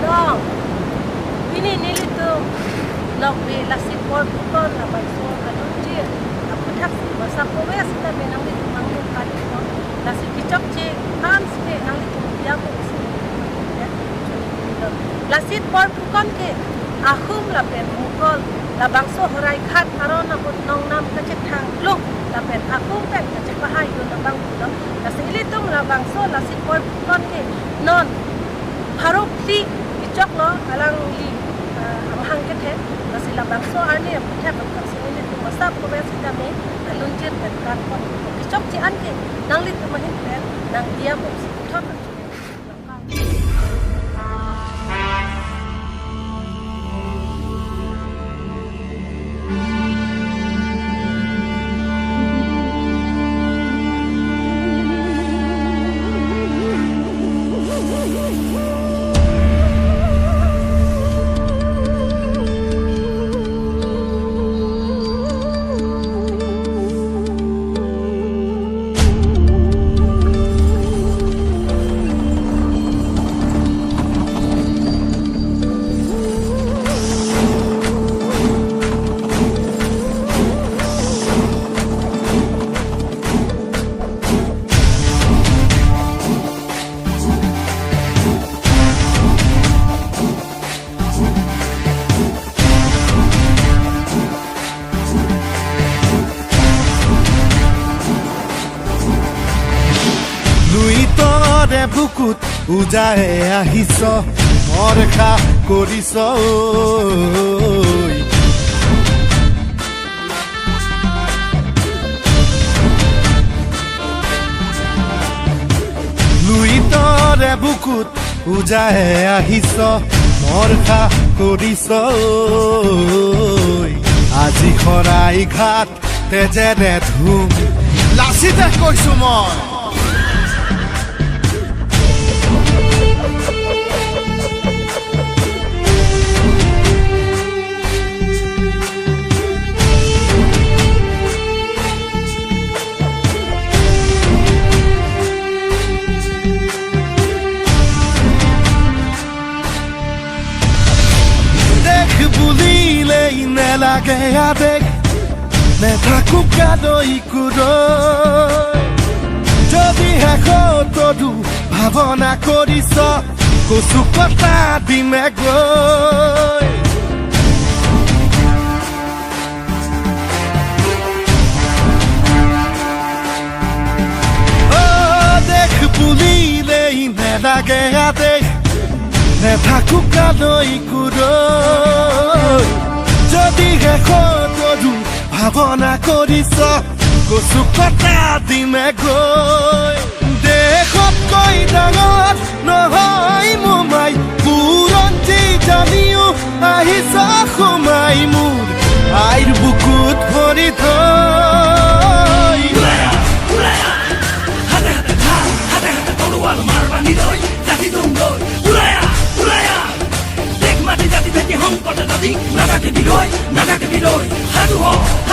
dong. Ini nili tu lok be lasit por pukon la banso alunji. Aku tak masa powes kita benang di mangu kali ko. Lasit kicok je ans ke nang di dia ko. Lasit por pukon ke ahum la pen mukol la bangso horai khat aron na nong nam ka cek thang luk la pen ahum pen ka cek bahai yo na bang lo la sili tum la bangso lasit por pukon ke non harok ti kicok lo alang li amhang ke the la sila bangso arni puthe bakka sini tu masa ko be sita me alunjir pen kan ko kicok ji an ke nang li tu mahin pen nang dia mo thot বুকুত উজাহে আহিছ অৰেখা কৰিছ লুইতৰে বুকুত উজাহে আহিছ অৰেখা কৰিছ আজি খৰাই ঘাট তেজেৰে ধুম লাচিতে কৈছো মই বুলিলেই নেলাগে আবেগ নেথাকুক গাদৈ কুৰৈ যদি শেষতো ভাৱনা কৰিছ কচু কটা দিমে গৈ দেখ বুলিলেই নেলাগে আবেগ নেথাকুক গাদৈ কুৰৈ যদি শেষতো ভাৱনা কৰিছ কচু কটা দিমে গৈ দেশতকৈ ডাঙৰ নহয় মোমাই বুৰঞ্জী জানিও আহিছ সোমাই মোৰ আইৰ বুকুত ভৰি থৈ Nada que viloy, haduho.